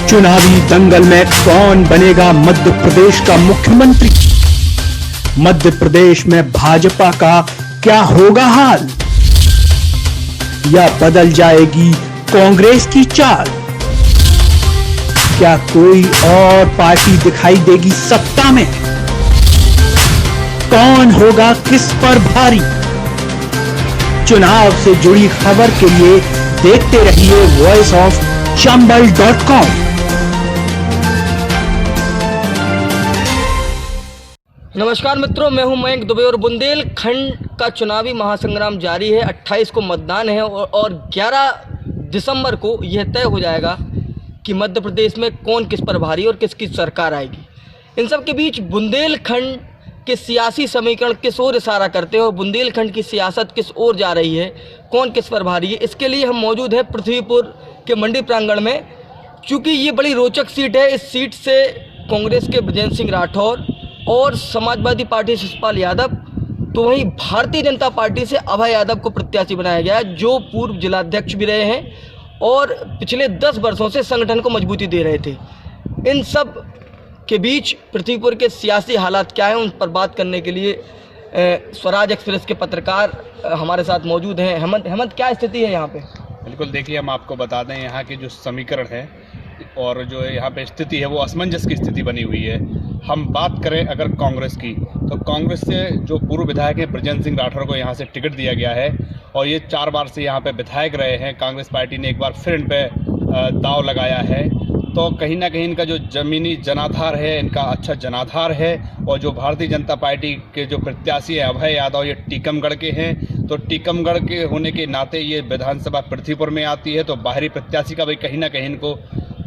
चुनावी दंगल में कौन बनेगा मध्य प्रदेश का मुख्यमंत्री? मध्य प्रदेश में भाजपा का क्या होगा हाल? या बदल जाएगी कांग्रेस की चाल? क्या कोई और पार्टी दिखाई देगी सत्ता में? कौन होगा किस पर भारी? चुनाव से जुड़ी खबर के लिए देखते रहिए voiceofchambal.com। नमस्कार मित्रों, मैं हूं मयंक दुबे और बुंदेलखंड का चुनावी महासंग्राम जारी है। 28 को मतदान है और 11 दिसंबर को यह तय हो जाएगा कि मध्य प्रदेश में कौन किस पर भारी और किसकी सरकार आएगी। इन सब के बीच बुंदेलखंड के सियासी समीकरण किस ओर इशारा करते हैं और बुंदेलखंड की सियासत किस ओर जा रही है, कौन किस पर भारी है, इसके लिए हम मौजूद हैं पृथ्वीपुर के मंडी प्रांगण में। चूँकि ये बड़ी रोचक सीट है, इस सीट से कांग्रेस के बृजेंद्र सिंह राठौर और समाजवादी पार्टी से शिषपाल यादव, तो वहीं भारतीय जनता पार्टी से अभय यादव को प्रत्याशी बनाया गया है, जो पूर्व जिलाध्यक्ष भी रहे हैं और पिछले 10 वर्षों से संगठन को मजबूती दे रहे थे। इन सब के बीच पृथ्वीपुर के सियासी हालात क्या हैं, उन पर बात करने के लिए स्वराज एक्सप्रेस के पत्रकार हमारे साथ मौजूद हैं। हेमंत, क्या स्थिति है यहाँ पे? बिल्कुल, देखिए हम आपको बता दें यहाँ के जो समीकरण है और जो यहाँ पे स्थिति है वो असमंजस की स्थिति बनी हुई है। हम बात करें अगर कांग्रेस की, तो कांग्रेस से जो पूर्व विधायक हैं बृजेंद्र सिंह राठौर को यहाँ से टिकट दिया गया है और ये 4 बार से यहाँ पे विधायक रहे हैं। कांग्रेस पार्टी ने एक बार फिर इन पे दाव लगाया है, तो कहीं ना कहीं इनका जो ज़मीनी जनाधार है, इनका अच्छा जनाधार है। और जो भारतीय जनता पार्टी के जो प्रत्याशी हैं अभय यादव, ये टीकमगढ़ के हैं, तो टीकमगढ़ के होने के नाते ये विधानसभा पृथ्वीपुर में आती है, तो बाहरी प्रत्याशी का भी कहीं ना कहीं इनको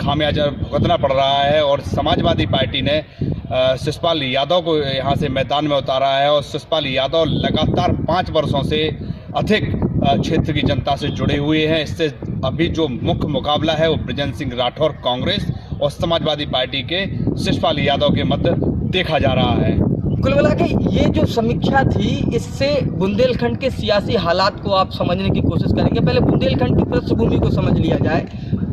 खामियाजा भुगतना पड़ रहा है। और समाजवादी पार्टी ने शिषपाल यादव को यहाँ से मैदान में उतारा है और शिषपाल यादव लगातार 5 वर्षों से अधिक क्षेत्र की जनता से जुड़े हुए हैं। इससे अभी जो मुख्य मुकाबला है वो बृजेंद्र सिंह राठौर कांग्रेस और समाजवादी पार्टी के शिषपाल यादव के मध्य देखा जा रहा है। कुल मिला के ये जो समीक्षा थी, इससे बुंदेलखंड के सियासी हालात को आप समझने की कोशिश करेंगे। पहले बुंदेलखंड की पृष्ठभूमि को समझ लिया जाए।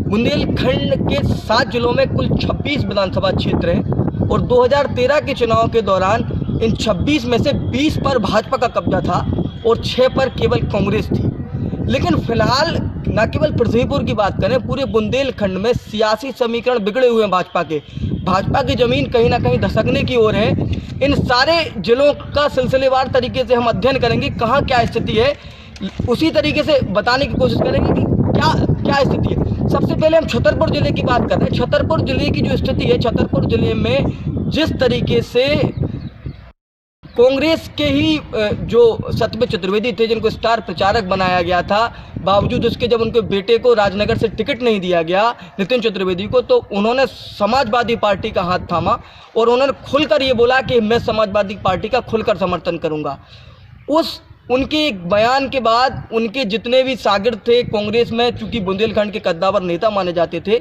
बुंदेलखंड के 7 जिलों में कुल 26 विधानसभा क्षेत्र हैं और 2013 के चुनाव के दौरान इन 26 में से 20 पर भाजपा का कब्जा था और 6 पर केवल कांग्रेस थी। लेकिन फिलहाल न केवल पृथ्वीपुर की बात करें, पूरे बुंदेलखंड में सियासी समीकरण बिगड़े हुए हैं। भाजपा की जमीन कहीं ना कहीं धसकने की ओर है। इन सारे जिलों का सिलसिलेवार तरीके से हम अध्ययन करेंगे, कहाँ क्या स्थिति है, उसी तरीके से बताने की कोशिश करेंगे कि क्या स्थिति है। सबसे पहले हम छतरपुर जिले की बात कर रहे हैं। छतरपुर जिले की जो स्थिति है, छतरपुर जिले में जिस तरीके से कांग्रेस के ही जो सत्यव्रत चतुर्वेदी थे, जिनको स्टार प्रचारक बनाया गया था, बावजूद उसके जब उनके बेटे को राजनगर से टिकट नहीं दिया गया, नितिन चतुर्वेदी को, तो उन्होंने समाजवादी पार्टी का हाथ थामा और उन्होंने खुलकर ये बोला कि मैं समाजवादी पार्टी का खुलकर समर्थन करूंगा। उनके एक बयान के बाद उनके जितने भी शागिर्द थे कांग्रेस में, चूंकि बुंदेलखंड के कद्दावर नेता माने जाते थे,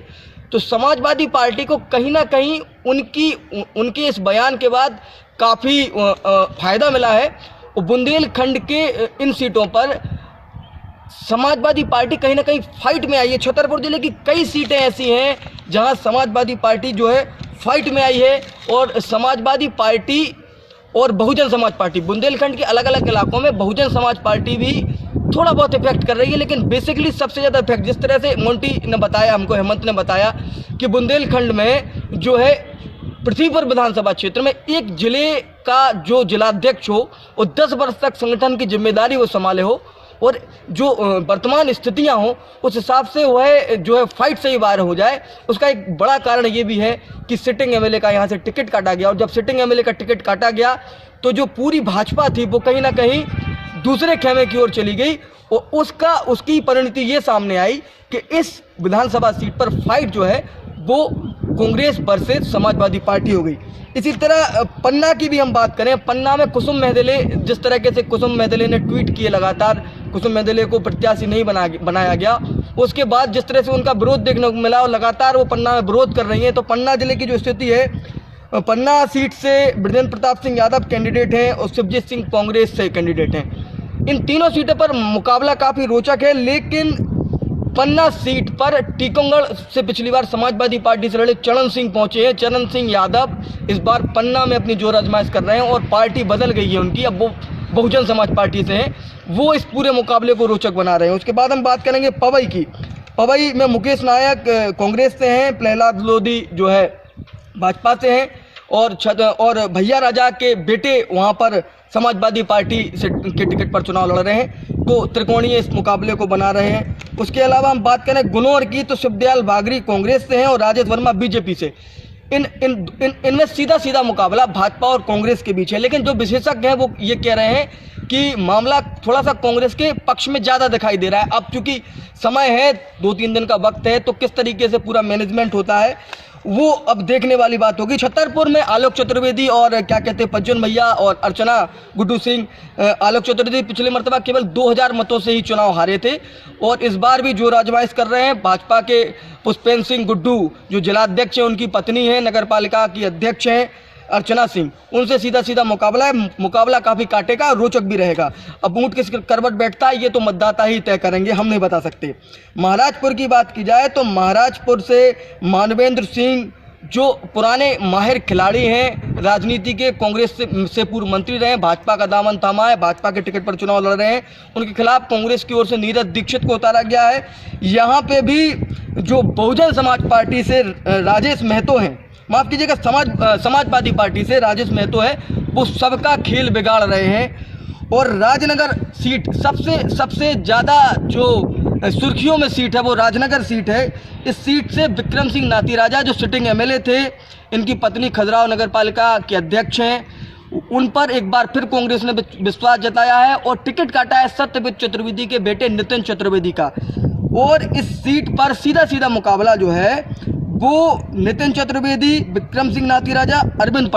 तो समाजवादी पार्टी को कहीं ना कहीं उनके इस बयान के बाद काफ़ी फायदा मिला है। और बुंदेलखंड के इन सीटों पर समाजवादी पार्टी कहीं ना कहीं फाइट में आई है। छतरपुर जिले की कई सीटें ऐसी हैं जहां समाजवादी पार्टी जो है फाइट में आई है और समाजवादी पार्टी और बहुजन समाज पार्टी, बुंदेलखंड के अलग अलग इलाकों में बहुजन समाज पार्टी भी थोड़ा बहुत इफेक्ट कर रही है। लेकिन बेसिकली सबसे ज़्यादा इफेक्ट, जिस तरह से मोंटी ने बताया, हमको हेमंत ने बताया कि बुंदेलखंड में जो है पृथ्वीपुर विधानसभा क्षेत्र में एक जिले का जो जिलाध्यक्ष हो और 10 वर्ष तक संगठन की जिम्मेदारी वो संभाले हो और जो वर्तमान स्थितियां हो उस हिसाब से वह जो है फाइट से ही बाहर हो जाए। उसका एक बड़ा कारण ये भी है कि सिटिंग एमएलए का यहाँ से टिकट काटा गया और जब सिटिंग एमएलए का टिकट काटा गया तो जो पूरी भाजपा थी वो कहीं ना कहीं दूसरे खेमे की ओर चली गई और उसकी परिणति ये सामने आई कि इस विधानसभा सीट पर फाइट जो है वो कांग्रेस वर्सेस समाजवादी पार्टी हो गई। इसी तरह पन्ना की भी हम बात करें, पन्ना में कुसुम मेहदले, जिस तरीके से कुसुम मेहदले ने ट्वीट किए, लगातार कुसुम मेहदले को प्रत्याशी नहीं बनाया गया, उसके बाद जिस तरह से उनका विरोध देखने को मिला और लगातार वो पन्ना में विरोध कर रही हैं। तो पन्ना जिले की जो स्थिति है, पन्ना सीट से बृजेंद्र प्रताप सिंह यादव कैंडिडेट हैं और शिवजीत सिंह कांग्रेस से कैंडिडेट हैं। इन तीनों सीटों पर मुकाबला काफ़ी रोचक है, लेकिन पन्ना सीट पर टीकमगढ़ से पिछली बार समाजवादी पार्टी से लड़े चरण सिंह पहुंचे हैं। चरण सिंह यादव इस बार पन्ना में अपनी जोर आजमाइश कर रहे हैं और पार्टी बदल गई है उनकी, अब वो बहुजन समाज पार्टी से हैं। वो इस पूरे मुकाबले को रोचक बना रहे हैं। उसके बाद हम बात करेंगे पवई की। पवई में मुकेश नायक कांग्रेस से हैं, प्रहलाद लोधी जो है भाजपा से हैं और भैया राजा के बेटे वहाँ पर समाजवादी पार्टी से के टिकट पर चुनाव लड़ रहे हैं। तो त्रिकोणीय इस मुकाबले को बना रहे हैं। उसके अलावा हम बात करें गुनौर की, तो शिवदयाल बागरी कांग्रेस से हैं और राजेश वर्मा बीजेपी से। इनमें सीधा मुकाबला भाजपा और कांग्रेस के बीच है। लेकिन जो विशेषज्ञ हैं वो ये कह रहे हैं कि मामला थोड़ा सा कांग्रेस के पक्ष में ज़्यादा दिखाई दे रहा है। अब चूंकि समय है, 2-3 दिन का वक्त है, तो किस तरीके से पूरा मैनेजमेंट होता है वो अब देखने वाली बात होगी। छतरपुर में आलोक चतुर्वेदी और क्या कहते हैं पज्जन भैया और अर्चना गुड्डू सिंह। आलोक चतुर्वेदी पिछले मरतबा केवल 2000 मतों से ही चुनाव हारे थे और इस बार भी जोर आजमाइश कर रहे हैं। भाजपा के पुष्पेंद्र सिंह गुड्डू जो जिलाध्यक्ष हैं, उनकी पत्नी है, नगर पालिका की अध्यक्ष हैं अर्चना सिंह, उनसे सीधा मुकाबला है। मुकाबला काफ़ी कांटे का, रोचक भी रहेगा। अब ऊँट किस करवट बैठता है ये तो मतदाता ही तय करेंगे, हम नहीं बता सकते। महाराजपुर की बात की जाए तो महाराजपुर से मानवेंद्र सिंह जो पुराने माहिर खिलाड़ी हैं, राजनीति के, कांग्रेस से पूर्व मंत्री रहे, भाजपा का दामन थामा है, भाजपा के टिकट पर चुनाव लड़ रहे हैं। उनके खिलाफ कांग्रेस की ओर से नीरज दीक्षित को उतारा गया है। यहाँ पे भी जो बहुजन समाज पार्टी से राजेश महतो हैं, माफ कीजिएगा समाजवादी पार्टी से राजेश महतो है, वो सबका खेल बिगाड़ रहे हैं। और राजनगर सीट सबसे ज़्यादा जो सुर्खियों में सीट है वो राजनगर सीट है। इस सीट से विक्रम सिंह नाती राजा जो सिटिंग एमएलए थे, इनकी पत्नी खजुराहो नगर पालिका के अध्यक्ष हैं, उन पर एक बार फिर कांग्रेस ने विश्वास जताया है और टिकट काटा है सत्यव्रत चतुर्वेदी के बेटे नितिन चतुर्वेदी का। और इस सीट पर सीधा मुकाबला जो है वो नितिन चतुर्वेदी, विक्रम सिंह नाती राजा, अरविंद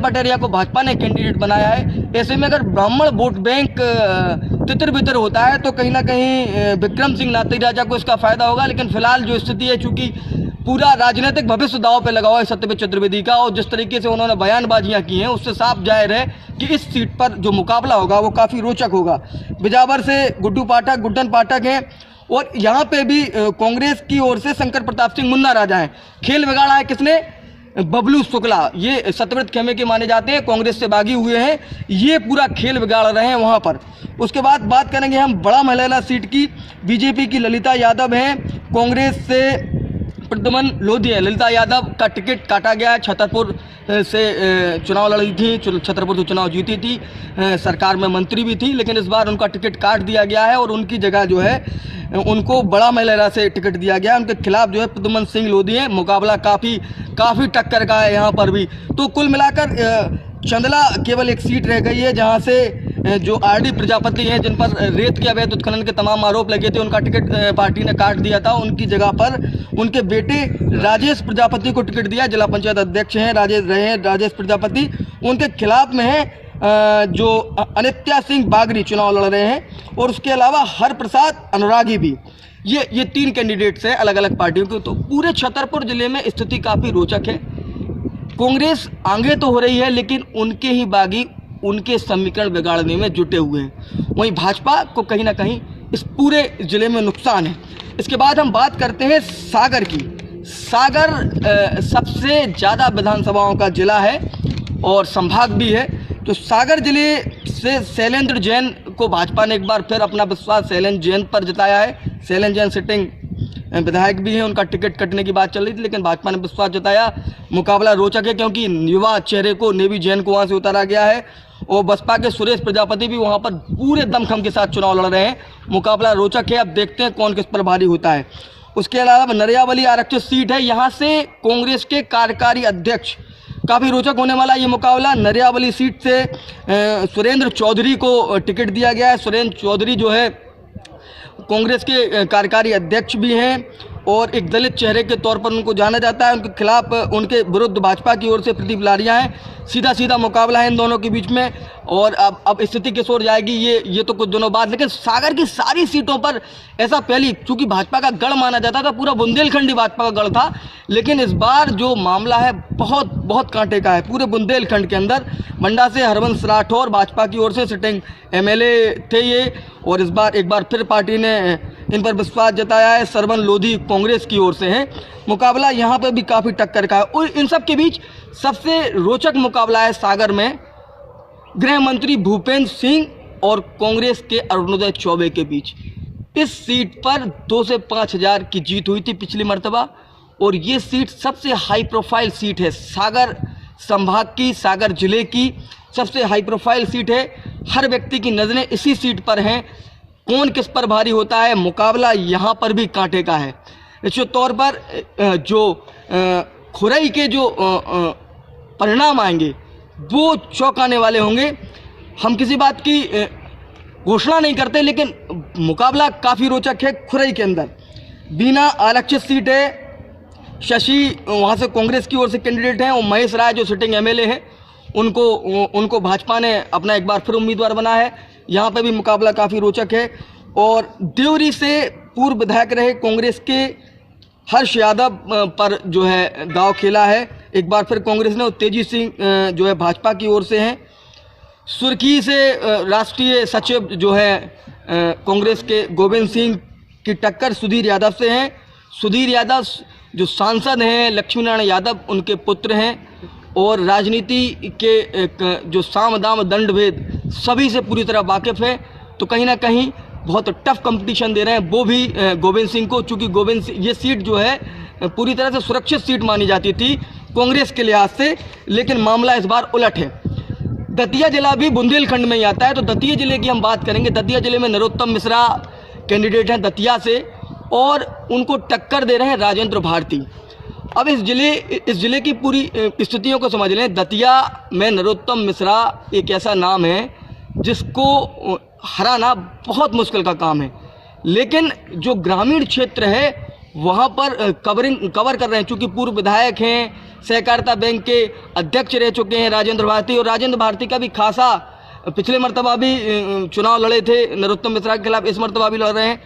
पटेरिया को भाजपा ने कैंडिडेट बनाया है। ऐसे में अगर ब्राह्मण वोट बैंक तितर बितर होता है तो कहीं ना कहीं विक्रम सिंह नाती राजा को इसका फायदा होगा। लेकिन फिलहाल जो स्थिति है, चूंकि पूरा राजनीतिक भविष्य दांव पे लगा हुआ है सत्यव्रत चतुर्वेदी का, और जिस तरीके से उन्होंने बयानबाजियां की हैं उससे साफ जाहिर है कि इस सीट पर जो मुकाबला होगा वो काफ़ी रोचक होगा। बिजावर से गुड्डन पाठक हैं और यहाँ पे भी कांग्रेस की ओर से शंकर प्रताप सिंह मुन्ना राजा हैं। खेल बिगाड़ा है किसने? बबलू शुक्ला, ये सत्यव्रत खेमे के माने जाते हैं, कांग्रेस से बागी हुए हैं, ये पूरा खेल बिगाड़ रहे हैं वहाँ पर। उसके बाद बात करेंगे हम बड़ा महलैला सीट की। बीजेपी की ललिता यादव हैं, कांग्रेस से प्रद्युमन लोधी है। ललिता यादव का टिकट काटा गया है, छतरपुर से चुनाव लड़ी थी, छतरपुर से चुनाव जीती थी, सरकार में मंत्री भी थी, लेकिन इस बार उनका टिकट काट दिया गया है और उनकी जगह जो है उनको बड़ा महलैला से टिकट दिया गया। उनके खिलाफ जो है प्रद्युमन सिंह लोधी है। मुकाबला काफ़ी टक्कर का है यहाँ पर भी। तो कुल मिलाकर चंदला केवल एक सीट रह गई है जहाँ से जो आरडी प्रजापति हैं, जिन पर रेत के अवैध उत्खनन के तमाम आरोप लगे थे, उनका टिकट पार्टी ने काट दिया था। उनकी जगह पर उनके बेटे राजेश प्रजापति को टिकट दिया। जिला पंचायत अध्यक्ष हैं राजेश प्रजापति। उनके खिलाफ में है जो अनित्या सिंह बागरी चुनाव लड़ रहे हैं और उसके अलावा हर प्रसाद अनुरागी भी। ये 3 कैंडिडेट्स हैं अलग अलग पार्टियों के। तो पूरे छतरपुर जिले में स्थिति काफ़ी रोचक है। कांग्रेस आगे तो हो रही है लेकिन उनके ही बागी उनके समीकरण बिगाड़ने में जुटे हुए हैं। वहीं भाजपा को कहीं ना कहीं इस पूरे जिले में नुकसान है। इसके बाद हम बात करते हैं सागर की। सागर सबसे ज़्यादा विधानसभाओं का जिला है और संभाग भी है। तो सागर जिले से शैलेंद्र जैन को भाजपा ने एक बार फिर अपना विश्वास शैलेंद्र जैन पर जताया है। शैलेंद्र जैन सिटिंग विधायक भी हैं, उनका टिकट कटने की बात चल रही थी लेकिन भाजपा ने विश्वास जताया। मुकाबला रोचक है क्योंकि युवा चेहरे को, नेवी जैन को वहाँ से उतारा गया है और बसपा के सुरेश प्रजापति भी वहाँ पर पूरे दमखम के साथ चुनाव लड़ रहे हैं। मुकाबला रोचक है, अब देखते हैं कौन किस पर भारी होता है। उसके अलावा नरियावली आरक्षित सीट है, यहाँ से कांग्रेस के कार्यकारी अध्यक्ष, काफ़ी रोचक होने वाला ये मुकाबला। नरियावली सीट से सुरेंद्र चौधरी को टिकट दिया गया है। सुरेंद्र चौधरी जो है कांग्रेस के कार्यकारी अध्यक्ष भी हैं और एक दलित चेहरे के तौर पर उनको जाना जाता है। उनके खिलाफ, उनके विरुद्ध भाजपा की ओर से प्रदीप लारिया हैं। सीधा मुकाबला है इन दोनों के बीच में और अब स्थिति किस ओर जाएगी ये तो कुछ दिनों बाद। लेकिन सागर की सारी सीटों पर ऐसा पहले, चूंकि भाजपा का गढ़ माना जाता था, पूरा बुंदेलखंड ही भाजपा का गढ़ था, लेकिन इस बार जो मामला है बहुत कांटे का है। पूरे बुंदेलखंड के अंदर मंडा से हरवंश राठौर भाजपा की ओर से सिटिंग एमएलए थे ये, और इस बार एक बार फिर पार्टी ने इन पर विश्वास जताया है। सरवन लोधी कांग्रेस की ओर से हैं। मुकाबला यहाँ पर भी काफ़ी टक्कर का है और इन सब के बीच सबसे रोचक मुकाबला है सागर में गृह मंत्री भूपेंद्र सिंह और कांग्रेस के अरुणोदय चौबे के बीच। इस सीट पर 2 से 5 हज़ार की जीत हुई थी पिछली मर्तबा और ये सीट सबसे हाई प्रोफाइल सीट है। सागर संभाग की, सागर जिले की सबसे हाई प्रोफाइल सीट है। हर व्यक्ति की नज़रें इसी सीट पर हैं। कौन किस पर भारी होता है, मुकाबला यहाँ पर भी कांटे का है। निश्चित तौर पर जो खुरई के जो परिणाम आएंगे वो चौंकाने वाले होंगे। हम किसी बात की घोषणा नहीं करते, लेकिन मुकाबला काफ़ी रोचक है। खुरई के अंदर बिना आरक्षित सीट है। शशि वहाँ से कांग्रेस की ओर से कैंडिडेट हैं और महेश राय जो सिटिंग एमएलए हैं उनको भाजपा ने अपना एक बार फिर उम्मीदवार बना है। यहाँ पे भी मुकाबला काफ़ी रोचक है। और देवरी से पूर्व विधायक रहे कांग्रेस के हर्ष यादव पर जो है दांव खेला है एक बार फिर कांग्रेस ने। और तेजी सिंह जो है भाजपा की ओर से हैं। सुर्खी से राष्ट्रीय सचिव जो है कांग्रेस के गोविंद सिंह की टक्कर सुधीर यादव से हैं। सुधीर यादव जो सांसद हैं लक्ष्मी नारायण यादव उनके पुत्र हैं और राजनीति के जो साम दाम दंड भेद सभी से पूरी तरह वाकिफ़ है। तो कहीं ना कहीं बहुत टफ कंपटीशन दे रहे हैं वो भी गोविंद सिंह को, चूँकि गोविंद सिंह ये सीट जो है पूरी तरह से सुरक्षित सीट मानी जाती थी कांग्रेस के लिहाज से, लेकिन मामला इस बार उलट है। दतिया जिला भी बुंदेलखंड में ही आता है, तो दतिया जिले की हम बात करेंगे। दतिया जिले में नरोत्तम मिश्रा कैंडिडेट हैं दतिया से और उनको टक्कर दे रहे हैं राजेंद्र भारती। अब इस जिले की पूरी स्थितियों को समझ लें। दतिया में नरोत्तम मिश्रा एक ऐसा नाम है जिसको हराना बहुत मुश्किल का काम है, लेकिन जो ग्रामीण क्षेत्र है वहाँ पर कवर कर रहे हैं। चूँकि पूर्व विधायक हैं, सहकारिता बैंक के अध्यक्ष रह चुके हैं राजेंद्र भारती, और राजेंद्र भारती का भी खासा पिछले मर्तबा भी चुनाव लड़े थे नरोत्तम मिश्रा के खिलाफ, इस मर्तबा भी लड़ रहे हैं।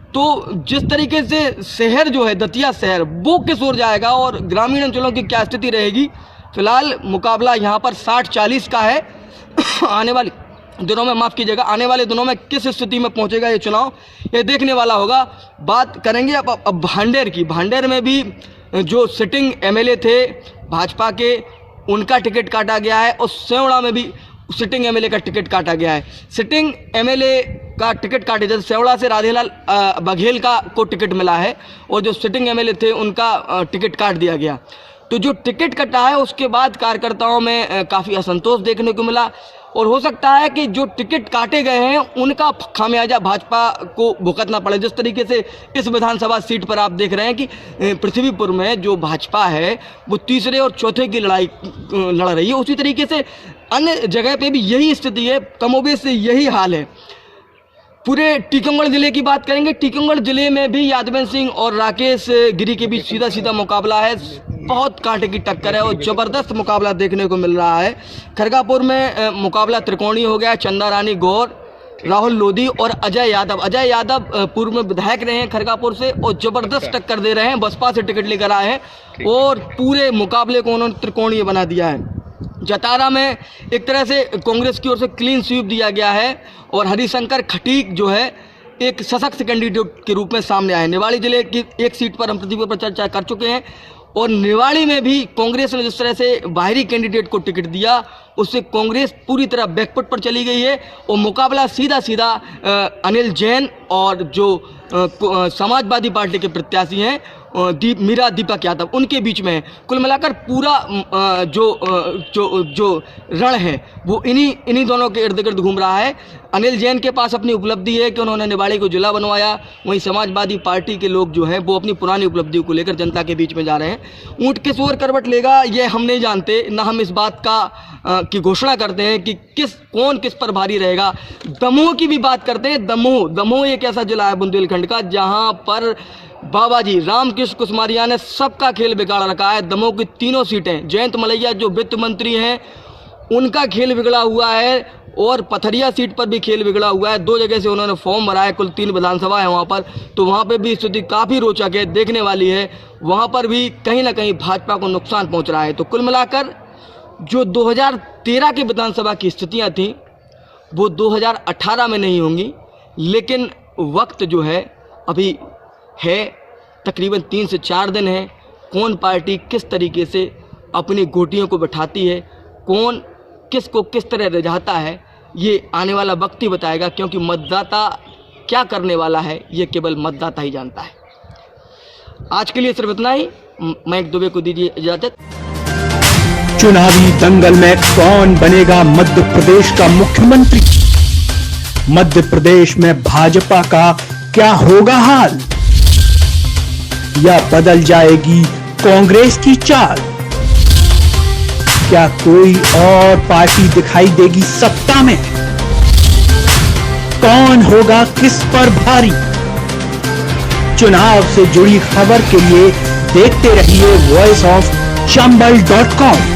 तो जिस तरीके से शहर जो है दतिया शहर वो किस ओर जाएगा और ग्रामीण अंचलों की क्या स्थिति रहेगी, फिलहाल मुकाबला यहाँ पर 60-40 का है। आने वाले दिनों में, माफ़ कीजिएगा, आने वाले दिनों में किस स्थिति में पहुँचेगा ये चुनाव, ये देखने वाला होगा। बात करेंगे अब भांडेर की। भांडेर में भी जो सिटिंग एमएलए थे भाजपा के उनका टिकट काटा गया है और सेवड़ा में भी सिटिंग एमएलए का टिकट काटा गया है। सिटिंग एमएलए का टिकट काटे, जैसे सेवड़ा से राधेलाल बघेल को टिकट मिला है और जो सिटिंग एमएलए थे उनका टिकट काट दिया गया। तो जो टिकट कटा है उसके बाद कार्यकर्ताओं में काफ़ी असंतोष देखने को मिला और हो सकता है कि जो टिकट काटे गए हैं उनका खामियाजा भाजपा को भुगतना पड़े। जिस तरीके से इस विधानसभा सीट पर आप देख रहे हैं कि पृथ्वीपुर में जो भाजपा है वो तीसरे और चौथे की लड़ाई लड़ रही है, उसी तरीके से अन्य जगह पे भी यही स्थिति है, कमोबेश से यही हाल है। पूरे टीकमगढ़ जिले की बात करेंगे। टीकमगढ़ जिले में भी यादवेंद्र सिंह और राकेश गिरी के बीच सीधा सीधा मुकाबला है। बहुत कांटे की टक्कर है और ज़बरदस्त मुकाबला देखने को मिल रहा है। खरगापुर में मुकाबला त्रिकोणीय हो गया। चंदा रानी गौर, राहुल लोधी और अजय यादव। अजय यादव पूर्व में विधायक रहे हैं खरगापुर से और ज़बरदस्त टक्कर दे रहे हैं। बसपा से टिकट लेकर आए हैं और पूरे मुकाबले को उन्होंने त्रिकोणीय बना दिया है। जतारा में एक तरह से कांग्रेस की ओर से क्लीन स्वीप दिया गया है और हरिशंकर खटीक जो है एक सशक्त कैंडिडेट के रूप में सामने आए। निवाड़ी जिले की एक सीट पर हम पृथ्वी पर चर्चा कर चुके हैं और निवाड़ी में भी कांग्रेस ने जिस तरह से बाहरी कैंडिडेट को टिकट दिया उससे कांग्रेस पूरी तरह बैकफुट पर चली गई है और मुकाबला सीधा सीधा अनिल जैन और जो समाजवादी पार्टी के प्रत्याशी हैं मीरा दीपक यादव उनके बीच में है। कुल मिलाकर पूरा जो रण है वो इन्हीं दोनों के इर्द गिर्द घूम रहा है। अनिल जैन के पास अपनी उपलब्धि है कि उन्होंने निवाड़ी को जिला बनवाया, वहीं समाजवादी पार्टी के लोग जो हैं वो अपनी पुरानी उपलब्धियों को लेकर जनता के बीच में जा रहे हैं। ऊंट किस ओर करवट लेगा ये हम नहीं जानते, ना हम इस बात की घोषणा करते हैं कि कौन किस पर भारी रहेगा। दमोह की भी बात करते हैं। दमोह एक ऐसा जिला है बुंदेलखंड का जहाँ पर बाबा जी रामकृष्ण कुसमारिया ने सबका खेल बिगाड़ रखा है। दमोह की तीनों सीटें, जयंत मलैया जो वित्त मंत्री हैं उनका खेल बिगड़ा हुआ है और पथरिया सीट पर भी खेल बिगड़ा हुआ है। 2 जगह से उन्होंने फॉर्म भरा है, कुल 3 विधानसभा है वहाँ पर, तो वहाँ पे भी स्थिति काफ़ी रोचक है, देखने वाली है। वहाँ पर भी कहीं ना कहीं भाजपा को नुकसान पहुँच रहा है। तो कुल मिलाकर जो 2013 की विधानसभा की स्थितियाँ थीं वो 2018 में नहीं होंगी, लेकिन वक्त जो है अभी है, तकरीबन 3 से 4 दिन है। कौन पार्टी किस तरीके से अपनी गोटियों को बैठाती है, कौन किस को किस तरह रिझाता है, ये आने वाला वक्त ही बताएगा, क्योंकि मतदाता क्या करने वाला है ये केवल मतदाता ही जानता है। आज के लिए सिर्फ इतना ही। माइक दुबे को दीजिए इजाजत। चुनावी दंगल में कौन बनेगा मध्य प्रदेश का मुख्यमंत्री? मध्य प्रदेश में भाजपा का क्या होगा हाल? या बदल जाएगी कांग्रेस की चाल? क्या कोई और पार्टी दिखाई देगी सत्ता में? कौन होगा किस पर भारी? चुनाव से जुड़ी खबर के लिए देखते रहिए voiceofchambal.com।